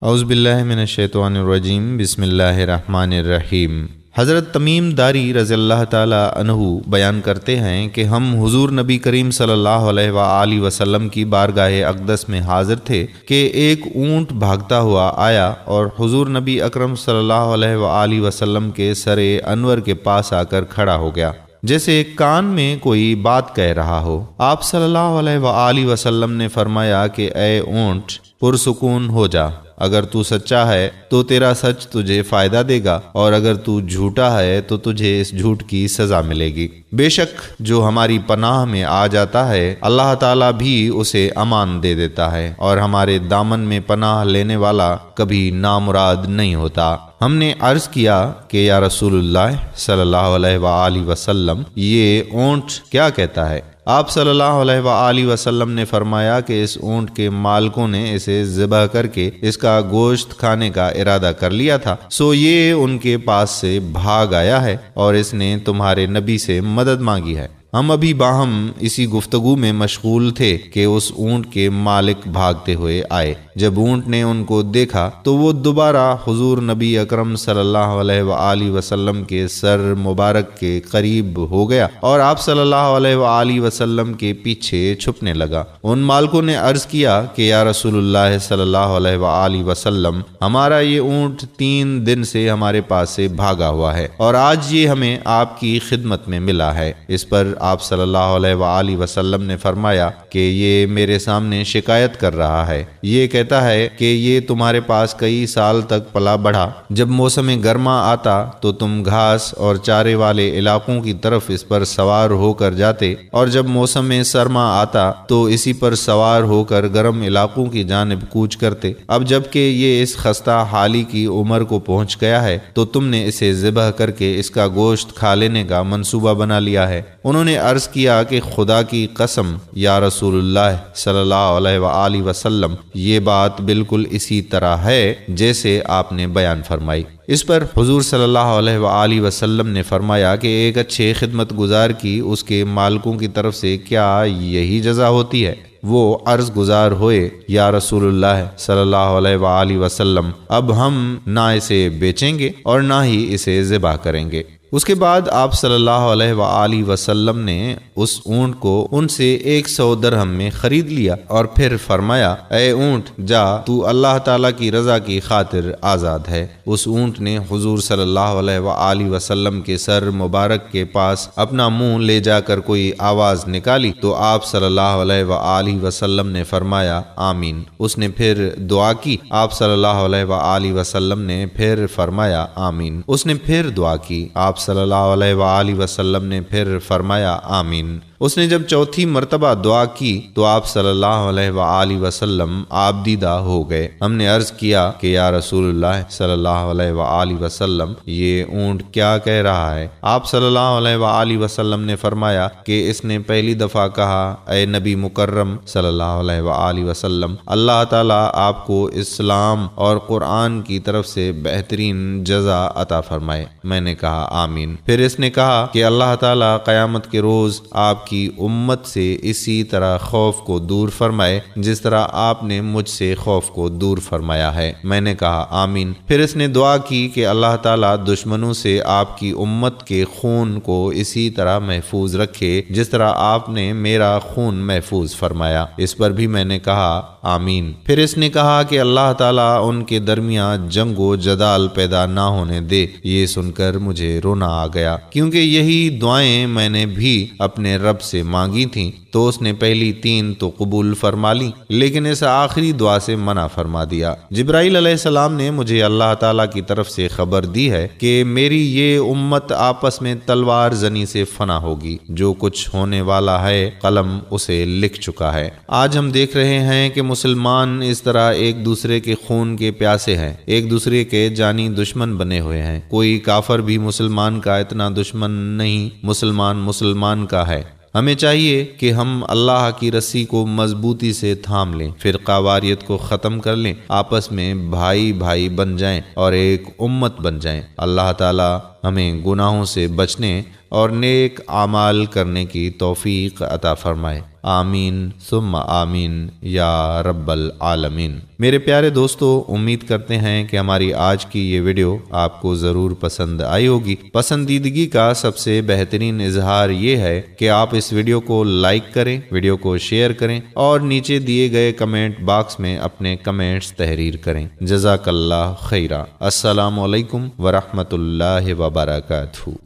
اعوذ باللہ من الشیطان الرجیم، بسم اللہ الرحمن الرحیم۔ حضرت تمیم داری رضی اللہ تعالی عنہ بیان کرتے ہیں کہ ہم حضور نبی کریم صلی اللہ علیہ وآلہ وسلم کی بارگاہ اقدس میں حاضر تھے کہ ایک اونٹ بھاگتا ہوا آیا اور حضور نبی اکرم صلی اللہ علیہ وآلہ وسلم کے سر انور کے پاس آ کر کھڑا ہو گیا، جیسے کان میں کوئی بات کہہ رہا ہو۔ آپ صلی اللہ علیہ وآلہ وسلم نے فرمایا کہ اے اونٹ، پرسکون ہو جا، اگر تو سچا ہے تو تیرا سچ تجھے فائدہ دے گا، اور اگر تو جھوٹا ہے تو تجھے اس جھوٹ کی سزا ملے گی۔ بے شک جو ہماری پناہ میں آ جاتا ہے اللہ تعالیٰ بھی اسے امان دے دیتا ہے، اور ہمارے دامن میں پناہ لینے والا کبھی نامراد نہیں ہوتا۔ ہم نے عرض کیا کہ یا رسول اللہ صلی اللہ علیہ وآلہ وسلم، یہ اونٹ کیا کہتا ہے؟ آپ صلی اللہ علیہ وآلہ وسلم نے فرمایا کہ اس اونٹ کے مالکوں نے اسے ذبح کر کے اس کا گوشت کھانے کا ارادہ کر لیا تھا، سو یہ ان کے پاس سے بھاگ آیا ہے اور اس نے تمہارے نبی سے مدد مانگی ہے۔ ہم ابھی باہم اسی گفتگو میں مشغول تھے کہ اس اونٹ کے مالک بھاگتے ہوئے آئے۔ جب اونٹ نے ان کو دیکھا تو وہ دوبارہ حضور نبی اکرم صلی اللہ علیہ وآلہ وسلم کے سر مبارک کے قریب ہو گیا اور آپ صلی اللہ علیہ وآلہ وسلم کے پیچھے چھپنے لگا۔ ان مالکوں نے عرض کیا کہ یا رسول اللہ صلی اللہ علیہ وآلہ وسلم، ہمارا یہ اونٹ 3 دن سے ہمارے پاس سے بھاگا ہوا ہے اور آج یہ ہمیں آپ کی خدمت میں ملا ہے۔ اس پر آپ صلی اللہ علیہ وآلہ وسلم نے فرمایا کہ یہ میرے سامنے شکایت کر رہا ہے، یہ کہتا ہے کہ یہ تمہارے پاس کئی سال تک پلا بڑھا، جب موسم گرما آتا تو تم گھاس اور چارے والے علاقوں کی طرف اس پر سوار ہو کر جاتے، اور جب موسم سرما آتا تو اسی پر سوار ہو کر گرم علاقوں کی جانب کوچ کرتے۔ اب جب کہ یہ اس خستہ حالی کی عمر کو پہنچ گیا ہے تو تم نے اسے ذبح کر کے اس کا گوشت کھا لینے کا منصوبہ بنا لیا ہے۔ انہوں نے عرض کیا کہ خدا کی قسم یا رسول اللہ صلی اللہ علیہ وآلہ وسلم، یہ بات بالکل اسی طرح ہے جیسے آپ نے بیان فرمائی۔ اس پر حضور صلی اللہ علیہ وآلہ وسلم نے فرمایا کہ ایک اچھے خدمت گزار کی اس کے مالکوں کی طرف سے کیا یہی جزا ہوتی ہے؟ وہ عرض گزار ہوئے، یا رسول اللہ صلی اللہ علیہ وآلہ وسلم، اب ہم نہ اسے بیچیں گے اور نہ ہی اسے ذبح کریں گے۔ اس کے بعد آپ صلی اللہ علیہ وآلہ وسلم نے اس اونٹ کو ان سے 100 درہم میں خرید لیا اور پھر فرمایا، اے اونٹ جا، تو اللہ تعالیٰ کی رضا کی خاطر آزاد ہے۔ اس اونٹ نے حضور صلی اللہ علیہ وآلہ وسلم کے سر مبارک کے پاس اپنا منہ لے جا کر کوئی آواز نکالی تو آپ صلی اللہ علیہ وآلہ وسلم نے فرمایا آمین۔ اس نے پھر دعا کی، آپ صلی اللہ علیہ وآلہ وسلم نے پھر فرمایا آمین۔ اس نے پھر دعا کی، آپ صلی اللہ علیہ وآلہ وسلم نے پھر فرمایا آمین۔ اس نے جب چوتھی مرتبہ دعا کی تو آپ صلی اللہ علیہ وآلہ وسلم آپ دیدہ ہو گئے۔ ہم نے عرض کیا کہ یا رسول اللہ صلی اللہ علیہ وآلہ وسلم، یہ اونٹ کیا کہہ رہا ہے؟ آپ صلی اللہ علیہ وآلہ وسلم نے فرمایا کہ اس نے پہلی دفعہ کہا، اے نبی مکرم صلی اللہ علیہ وآلہ وسلم، اللہ تعالیٰ آپ کو اسلام اور قرآن کی طرف سے بہترین جزا عطا فرمائے۔ میں نے کہا آمین۔ پھر اس نے کہا کہ اللہ تعالیٰ قیامت کے روز آپ کی امت سے اسی طرح خوف کو دور فرمائے جس طرح آپ نے مجھ سے خوف کو دور فرمایا ہے۔ میں نے کہا آمین۔ پھر اس نے دعا کی کہ اللہ تعالیٰ دشمنوں سے آپ کی امت کے خون کو اسی طرح محفوظ رکھے جس طرح آپ نے میرا خون محفوظ فرمایا۔ اس پر بھی میں نے کہا آمین۔ پھر اس نے کہا کہ اللہ تعالیٰ ان کے درمیان جنگ و جدال پیدا نہ ہونے دے۔ یہ سن کر مجھے رونا آ گیا، کیونکہ یہی دعائیں میں نے بھی اپنے رب سے مانگی تھیں، تو اس نے پہلی 3 تو قبول فرما لی لیکن اس آخری دعا سے منع فرما دیا۔ جبرائیل علیہ السلام نے مجھے اللہ تعالیٰ کی طرف سے خبر دی ہے کہ میری یہ امت آپس میں تلوار زنی سے فنا ہوگی، جو کچھ ہونے والا ہے قلم اسے لکھ چکا ہے۔ آج ہم دیکھ رہے ہیں کہ مسلمان اس طرح ایک دوسرے کے خون کے پیاسے ہیں، ایک دوسرے کے جانی دشمن بنے ہوئے ہیں۔ کوئی کافر بھی مسلمان کا اتنا دشمن نہیں، مسلمان کا ہے۔ ہمیں چاہیے کہ ہم اللہ کی رسی کو مضبوطی سے تھام لیں، فرقہ واریت کو ختم کر لیں، آپس میں بھائی بھائی بن جائیں اور ایک امت بن جائیں۔ اللہ تعالیٰ ہمیں گناہوں سے بچنے اور نیک اعمال کرنے کی توفیق عطا فرمائے۔ آمین ثم آمین یا رب العالمین۔ میرے پیارے دوستو، امید کرتے ہیں کہ ہماری آج کی یہ ویڈیو آپ کو ضرور پسند آئی ہوگی۔ پسندیدگی کا سب سے بہترین اظہار یہ ہے کہ آپ اس ویڈیو کو لائک کریں، ویڈیو کو شیئر کریں اور نیچے دیے گئے کمنٹ باکس میں اپنے کمنٹس تحریر کریں۔ جزاک اللہ خیرہ۔ السلام علیکم ورحمۃ اللہ وبرکاتہ۔